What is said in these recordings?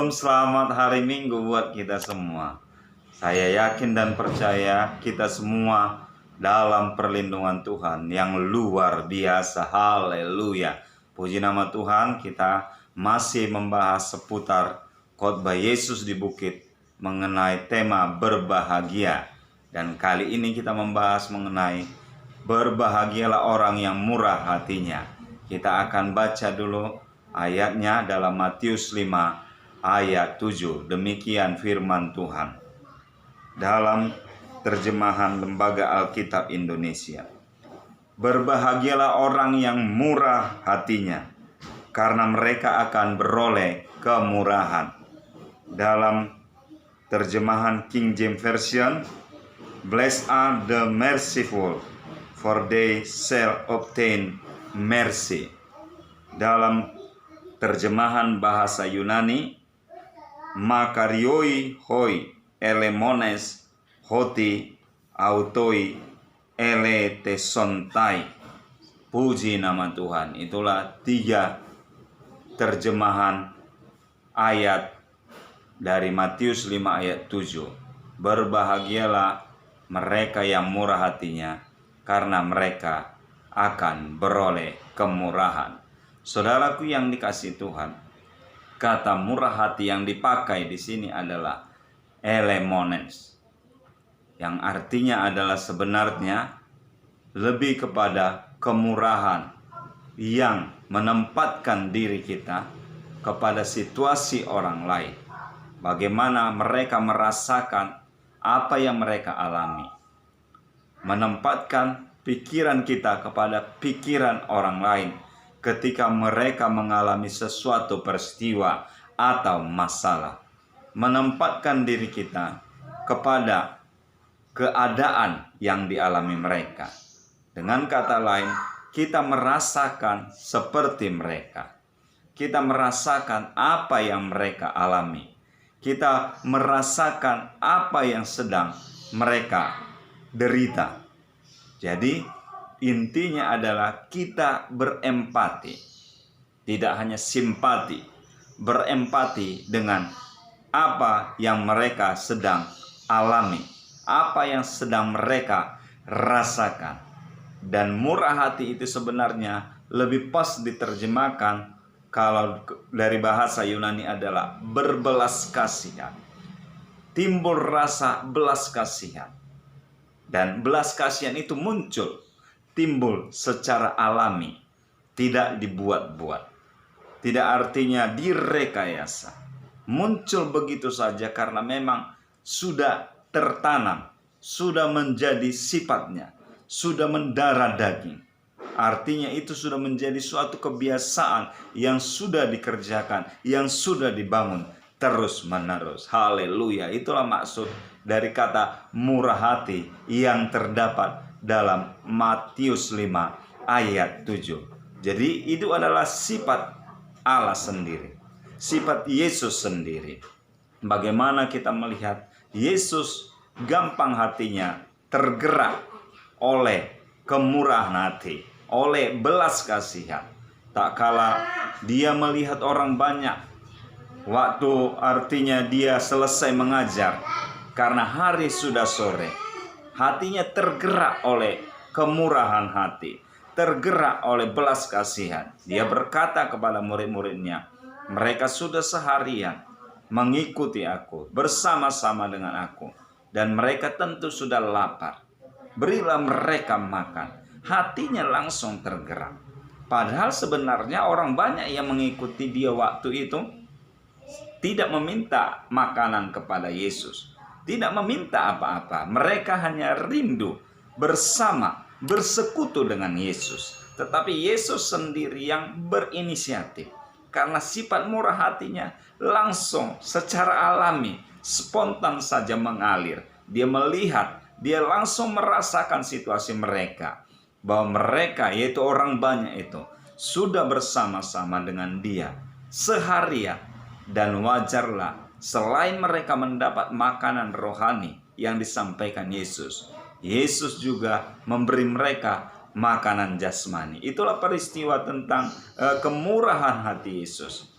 Shalom, selamat hari Minggu buat kita semua. Saya yakin dan percaya kita semua dalam perlindungan Tuhan yang luar biasa. Haleluya. Puji nama Tuhan, kita masih membahas seputar khotbah Yesus di bukit mengenai tema berbahagia. Dan kali ini kita membahas mengenai berbahagialah orang yang murah hatinya. Kita akan baca dulu ayatnya dalam Matius 5 ayat 7. Demikian firman Tuhan dalam terjemahan Lembaga Alkitab Indonesia. Berbahagialah orang yang murah hatinya, karena mereka akan beroleh kemurahan. Dalam terjemahan King James Version, Blessed are the merciful, for they shall obtain mercy. Dalam terjemahan bahasa Yunani, Makarioi hoi elemones hoti autoi eletesontai. Puji nama Tuhan. Itulah 3 terjemahan ayat dari Matius 5 ayat 7. Berbahagialah mereka yang murah hatinya, karena mereka akan beroleh kemurahan. Saudaraku yang dikasihi Tuhan, kata murah hati yang dipakai di sini adalah elemones, yang artinya adalah sebenarnya lebih kepada kemurahan yang menempatkan diri kita kepada situasi orang lain. Bagaimana mereka merasakan apa yang mereka alami. Menempatkan pikiran kita kepada pikiran orang lain ketika mereka mengalami sesuatu peristiwa atau masalah. Menempatkan diri kita kepada keadaan yang dialami mereka. Dengan kata lain, kita merasakan seperti mereka. Kita merasakan apa yang mereka alami. Kita merasakan apa yang sedang mereka derita. Jadi intinya adalah kita berempati, tidak hanya simpati, berempati dengan apa yang mereka sedang alami, apa yang sedang mereka rasakan. Dan murah hati itu sebenarnya lebih pas diterjemahkan kalau dari bahasa Yunani adalah berbelas kasihan. Timbul rasa belas kasihan. Dan belas kasihan itu muncul, timbul secara alami, tidak dibuat-buat, tidak artinya direkayasa, muncul begitu saja karena memang sudah tertanam, sudah menjadi sifatnya, sudah mendarah daging. Artinya itu sudah menjadi suatu kebiasaan yang sudah dikerjakan, yang sudah dibangun terus menerus. Haleluya. Itulah maksud dari kata murah hati yang terdapat dalam Matius 5 ayat 7. Jadi itu adalah sifat Allah sendiri, sifat Yesus sendiri. Bagaimana kita melihat Yesus gampang hatinya tergerak oleh kemurahan hati, oleh belas kasihan. Tak kala dia melihat orang banyak, waktu artinya dia selesai mengajar, karena hari sudah sore, hatinya tergerak oleh kemurahan hati, tergerak oleh belas kasihan. Dia berkata kepada murid-muridnya, mereka sudah seharian mengikuti aku, bersama-sama dengan aku, dan mereka tentu sudah lapar. Berilah mereka makan. Hatinya langsung tergerak. Padahal sebenarnya orang banyak yang mengikuti dia waktu itu tidak meminta makanan kepada Yesus, tidak meminta apa-apa. Mereka hanya rindu bersama, bersekutu dengan Yesus. Tetapi Yesus sendiri yang berinisiatif. Karena sifat murah hatinya langsung secara alami, spontan saja mengalir. Dia melihat, dia langsung merasakan situasi mereka. Bahwa mereka, yaitu orang banyak itu, sudah bersama-sama dengan dia seharian. Dan wajarlah selain mereka mendapat makanan rohani yang disampaikan Yesus, Yesus juga memberi mereka makanan jasmani. Itulah peristiwa tentang kemurahan hati Yesus.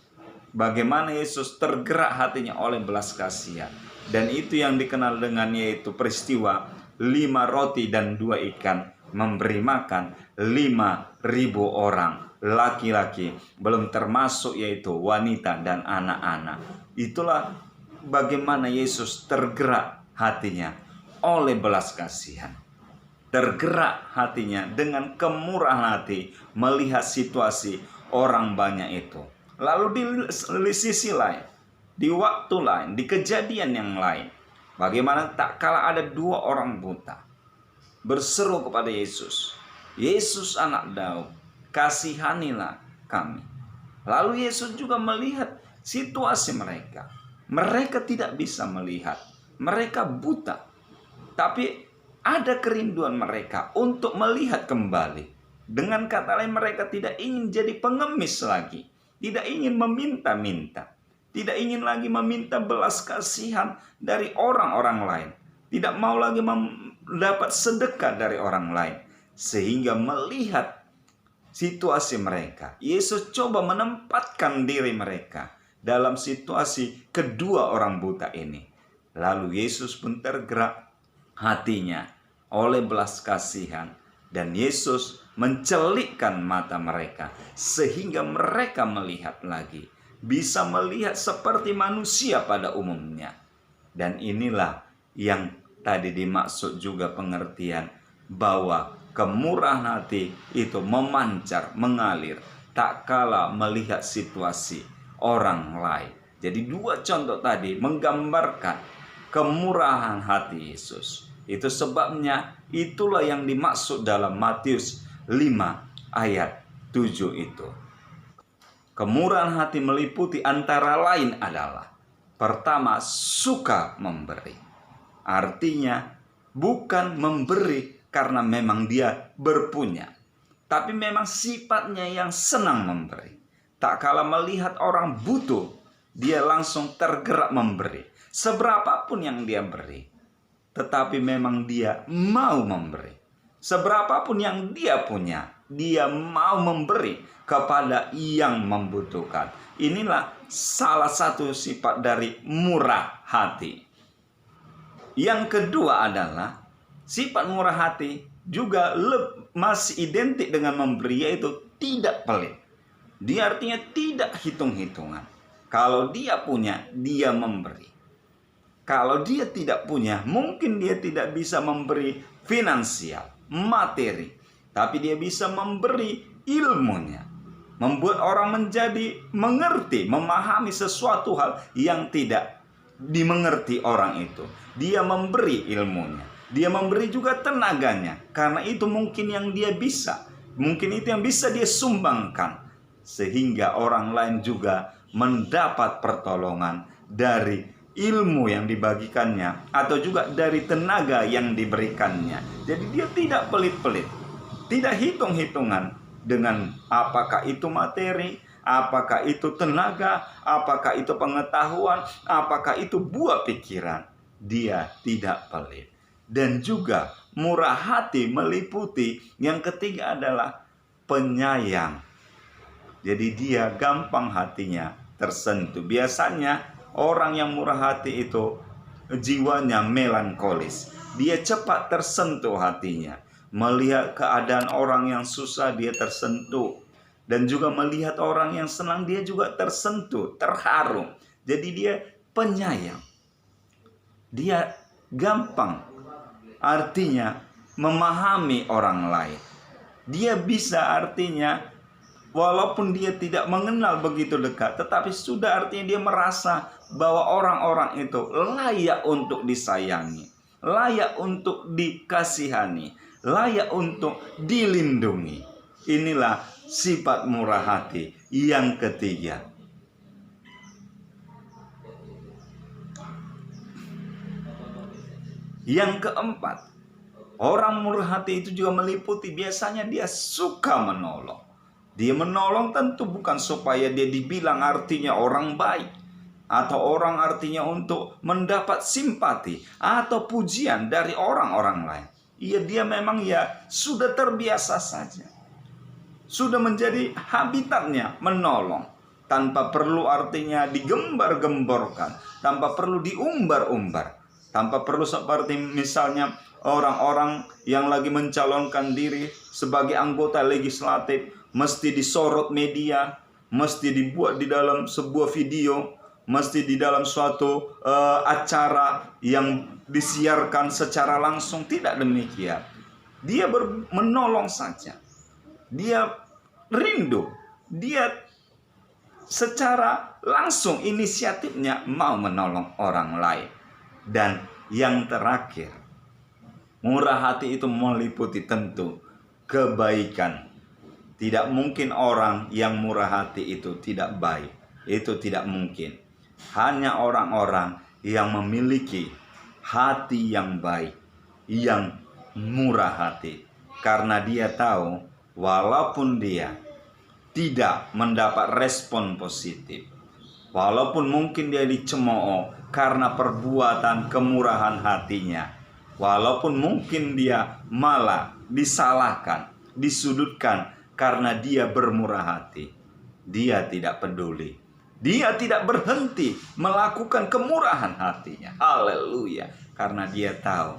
bagaimana Yesus tergerak hatinya oleh belas kasihan. Dan itu yang dikenal dengan yaitu peristiwa 5 roti dan 2 ikan memberi makan 5.000 orang laki-laki, belum termasuk yaitu wanita dan anak-anak. Itulah bagaimana Yesus tergerak hatinya oleh belas kasihan. Tergerak hatinya dengan kemurahan hati melihat situasi orang banyak itu. Lalu di sisi lain, di waktu lain, di kejadian yang lain, bagaimana tak kala ada 2 orang buta berseru kepada Yesus, "Yesus anak Daud, kasihanilah kami." Lalu Yesus juga melihat situasi mereka. Mereka tidak bisa melihat, mereka buta. Tapi ada kerinduan mereka untuk melihat kembali. Dengan kata lain, mereka tidak ingin jadi pengemis lagi, tidak ingin meminta-minta, tidak ingin lagi meminta belas kasihan dari orang-orang lain, tidak mau lagi mendapat sedekah dari orang lain. Sehingga melihat situasi mereka, Yesus coba menempatkan diri mereka dalam situasi kedua orang buta ini. Lalu Yesus pun tergerak hatinya oleh belas kasihan, dan Yesus mencelikkan mata mereka sehingga mereka melihat lagi, bisa melihat seperti manusia pada umumnya. Dan inilah yang tadi dimaksud juga pengertian bahwa kemurahan hati itu memancar, mengalir tak kala melihat situasi orang lain. Jadi 2 contoh tadi menggambarkan kemurahan hati Yesus. Itu sebabnya itulah yang dimaksud dalam Matius 5 ayat 7 itu. Kemurahan hati meliputi antara lain adalah, pertama, suka memberi. Artinya bukan memberi karena memang dia berpunya, tapi memang sifatnya yang senang memberi. Tak kala melihat orang butuh, dia langsung tergerak memberi. Seberapapun yang dia beri, tetapi memang dia mau memberi. Seberapapun yang dia punya, dia mau memberi kepada yang membutuhkan. Inilah salah satu sifat dari murah hati. Yang kedua adalah sifat murah hati juga masih identik dengan memberi, yaitu tidak pelit. Dia artinya tidak hitung-hitungan. Kalau dia punya, dia memberi. Kalau dia tidak punya, mungkin dia tidak bisa memberi finansial, materi, tapi dia bisa memberi ilmunya. Membuat orang menjadi mengerti, memahami sesuatu hal yang tidak dimengerti orang itu. Dia memberi ilmunya, dia memberi juga tenaganya, karena itu mungkin yang dia bisa, mungkin itu yang bisa dia sumbangkan, sehingga orang lain juga mendapat pertolongan dari ilmu yang dibagikannya atau juga dari tenaga yang diberikannya. Jadi dia tidak pelit-pelit, tidak hitung-hitungan dengan apakah itu materi, apakah itu tenaga, apakah itu pengetahuan, apakah itu buah pikiran. Dia tidak pelit. Dan juga murah hati meliputi yang ketiga adalah penyayang. Jadi dia gampang hatinya tersentuh. Biasanya orang yang murah hati itu jiwanya melankolis. Dia cepat tersentuh hatinya. Melihat keadaan orang yang susah, dia tersentuh. Dan juga melihat orang yang senang, dia juga tersentuh, terharu. Jadi dia penyayang. Dia gampang, artinya memahami orang lain. Dia bisa artinya, walaupun dia tidak mengenal begitu dekat, tetapi sudah artinya dia merasa bahwa orang-orang itu layak untuk disayangi, layak untuk dikasihani, layak untuk dilindungi. Inilah sifat murah hati yang ketiga. Yang keempat, orang murah hati itu juga meliputi biasanya dia suka menolong. Dia menolong tentu bukan supaya dia dibilang artinya orang baik, atau orang artinya untuk mendapat simpati atau pujian dari orang-orang lain. Dia memang sudah terbiasa saja. Sudah menjadi habitatnya menolong. tanpa perlu artinya digembar-gemborkan, tanpa perlu diumbar-umbar, tanpa perlu seperti misalnya orang-orang yang lagi mencalonkan diri sebagai anggota legislatif mesti disorot media, mesti dibuat di dalam sebuah video, mesti di dalam suatu acara yang disiarkan secara langsung. Tidak demikian. Dia menolong saja. Dia rindu. Dia secara langsung inisiatifnya mau menolong orang lain. Dan yang terakhir, murah hati itu meliputi tentu kebaikan. Tidak mungkin orang yang murah hati itu tidak baik. Itu tidak mungkin. Hanya orang-orang yang memiliki hati yang baik, yang murah hati. Karena dia tahu walaupun dia tidak mendapat respon positif, walaupun mungkin dia dicemooh karena perbuatan kemurahan hatinya, walaupun mungkin dia malah disalahkan, disudutkan karena dia bermurah hati, dia tidak peduli. Dia tidak berhenti melakukan kemurahan hatinya. Haleluya. Karena dia tahu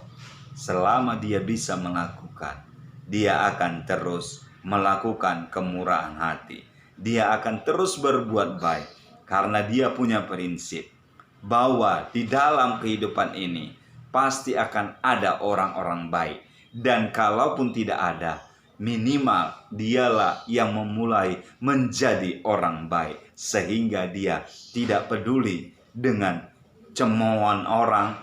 selama dia bisa melakukan, dia akan terus melakukan kemurahan hati. Dia akan terus berbuat baik. Karena dia punya prinsip bahwa di dalam kehidupan ini pasti akan ada orang-orang baik. Dan kalaupun tidak ada, minimal dialah yang memulai menjadi orang baik. Sehingga dia tidak peduli dengan cemoohan orang,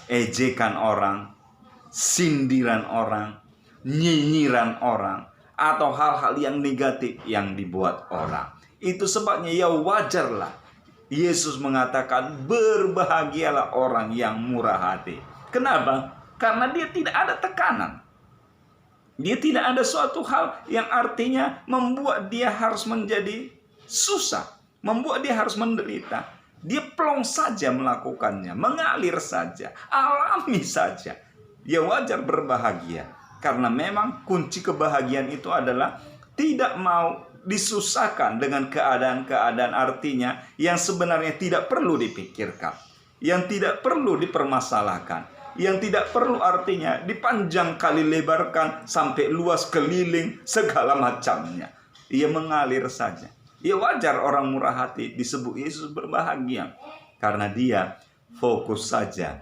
ejekan orang, sindiran orang, nyinyiran orang, atau hal-hal yang negatif yang dibuat orang. Itu sebabnya ya wajarlah Yesus mengatakan berbahagialah orang yang murah hati. Kenapa? Karena dia tidak ada tekanan. Dia tidak ada suatu hal yang artinya membuat dia harus menjadi susah, membuat dia harus menderita. Dia plong saja melakukannya, mengalir saja, alami saja. Ya wajar berbahagia. Karena memang kunci kebahagiaan itu adalah tidak mau disusahkan dengan keadaan-keadaan artinya yang sebenarnya tidak perlu dipikirkan, yang tidak perlu dipermasalahkan, yang tidak perlu artinya dipanjang kali lebarkan sampai luas keliling segala macamnya. Ia mengalir saja. Ya wajar orang murah hati disebut Yesus berbahagia. Karena dia fokus saja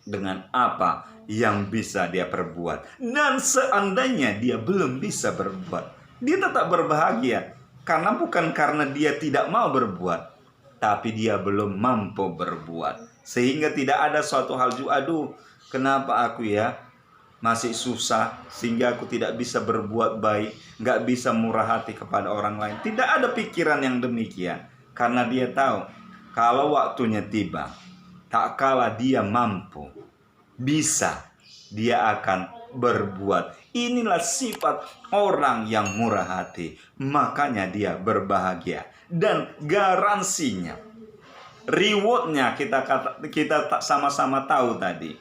dengan apa yang bisa dia perbuat. Dan seandainya dia belum bisa berbuat, dia tetap berbahagia. Karena bukan karena dia tidak mau berbuat, tapi dia belum mampu berbuat. Sehingga tidak ada suatu hal juga, aduh kenapa aku ya masih susah sehingga aku tidak bisa berbuat baik, nggak bisa murah hati kepada orang lain. Tidak ada pikiran yang demikian. Karena dia tahu kalau waktunya tiba, tak kala dia mampu, bisa, dia akan berbuat. Inilah sifat orang yang murah hati. Makanya dia berbahagia. Dan garansinya, rewardnya kita sama-sama tahu tadi.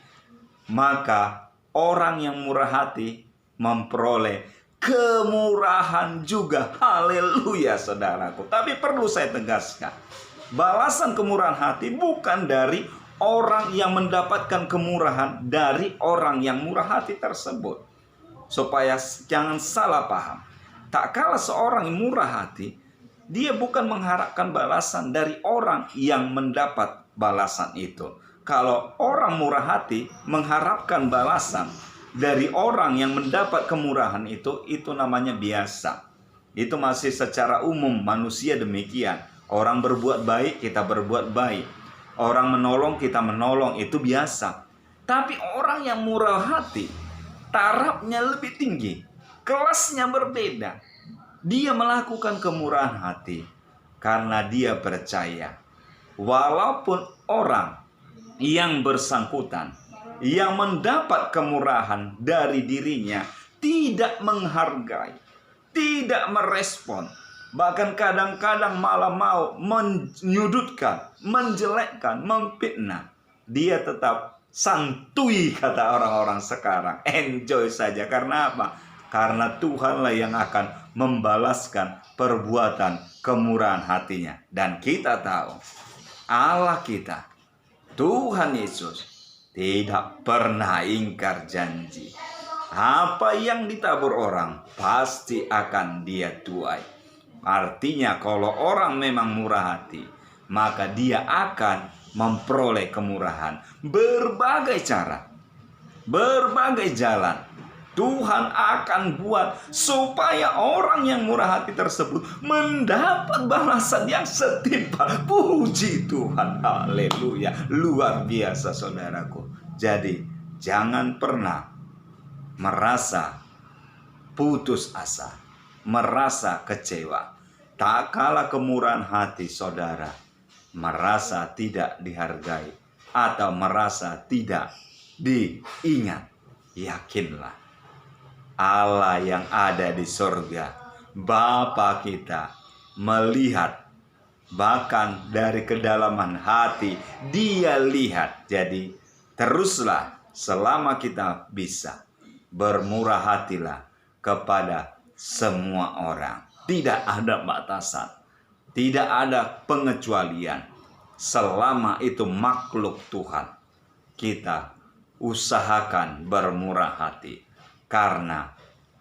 Maka orang yang murah hati memperoleh kemurahan juga. Haleluya saudaraku. Tapi perlu saya tegaskan, balasan kemurahan hati bukan dari orang yang mendapatkan kemurahan dari orang yang murah hati tersebut. Supaya jangan salah paham. Tak kala seorang yang murah hati, dia bukan mengharapkan balasan dari orang yang mendapat balasan itu. Kalau orang murah hati mengharapkan balasan dari orang yang mendapat kemurahan itu namanya biasa. Itu masih secara umum manusia demikian. Orang berbuat baik, kita berbuat baik. Orang menolong, kita menolong, itu biasa. Tapi orang yang murah hati, tarafnya lebih tinggi, kelasnya berbeda. Dia melakukan kemurahan hati karena dia percaya walaupun orang yang bersangkutan, yang mendapat kemurahan dari dirinya, tidak menghargai, tidak merespon, bahkan kadang-kadang malah mau menyudutkan, menjelekkan, memfitnah, dia tetap santuy, kata orang-orang sekarang. Enjoy saja. Karena apa? Karena Tuhanlah yang akan membalaskan perbuatan kemurahan hatinya. Dan kita tahu Allah kita, Tuhan Yesus, tidak pernah ingkar janji. Apa yang ditabur orang pasti akan dia tuai. Artinya kalau orang memang murah hati, maka dia akan memperoleh kemurahan. Berbagai cara, berbagai jalan Tuhan akan buat supaya orang yang murah hati tersebut mendapat balasan yang setimpal. Puji Tuhan, haleluya. Luar biasa saudaraku. Jadi jangan pernah merasa putus asa, merasa kecewa. Tak kalah kemurahan hati saudara merasa tidak dihargai atau merasa tidak diingat, yakinlah Allah yang ada di sorga, Bapa kita, melihat bahkan dari kedalaman hati. Dia lihat. Jadi teruslah selama kita bisa, bermurah hatilah kepada semua orang. Tidak ada batasan, tidak ada pengecualian. Selama itu makhluk Tuhan, kita usahakan bermurah hati. Karena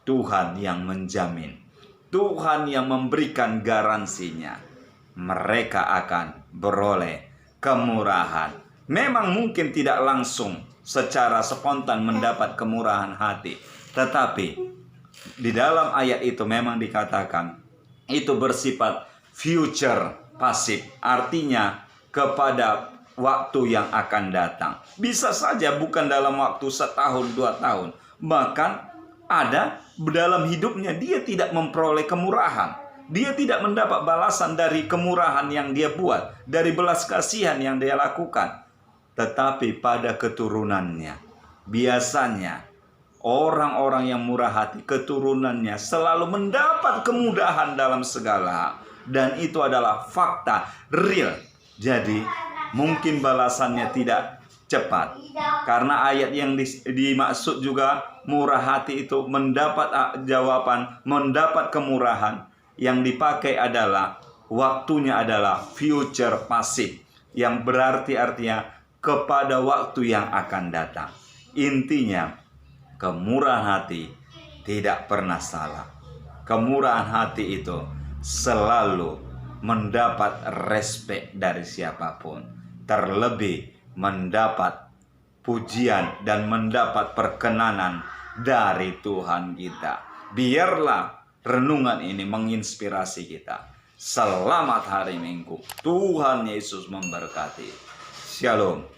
Tuhan yang menjamin, Tuhan yang memberikan garansinya, mereka akan beroleh kemurahan. Memang mungkin tidak langsung secara spontan mendapat kemurahan hati, tetapi di dalam ayat itu memang dikatakan itu bersifat future pasif, artinya kepada waktu yang akan datang. Bisa saja bukan dalam waktu 1 tahun 2 tahun, bahkan ada dalam hidupnya dia tidak memperoleh kemurahan. Dia tidak mendapat balasan dari kemurahan yang dia buat, dari belas kasihan yang dia lakukan. Tetapi pada keturunannya, biasanya orang-orang yang murah hati, keturunannya selalu mendapat kemudahan dalam segala hal. Dan itu adalah fakta real. Jadi mungkin balasannya tidak cepat. Karena ayat yang dimaksud juga murah hati itu mendapat jawaban, mendapat kemurahan. Yang dipakai adalah waktunya adalah future pasif, yang berarti artinya kepada waktu yang akan datang. Intinya kemurahan hati tidak pernah salah. Kemurahan hati itu selalu mendapat respek dari siapapun. Terlebih mendapat pujian dan mendapat perkenanan dari Tuhan kita. Biarlah renungan ini menginspirasi kita. Selamat hari Minggu. Tuhan Yesus memberkati. Shalom.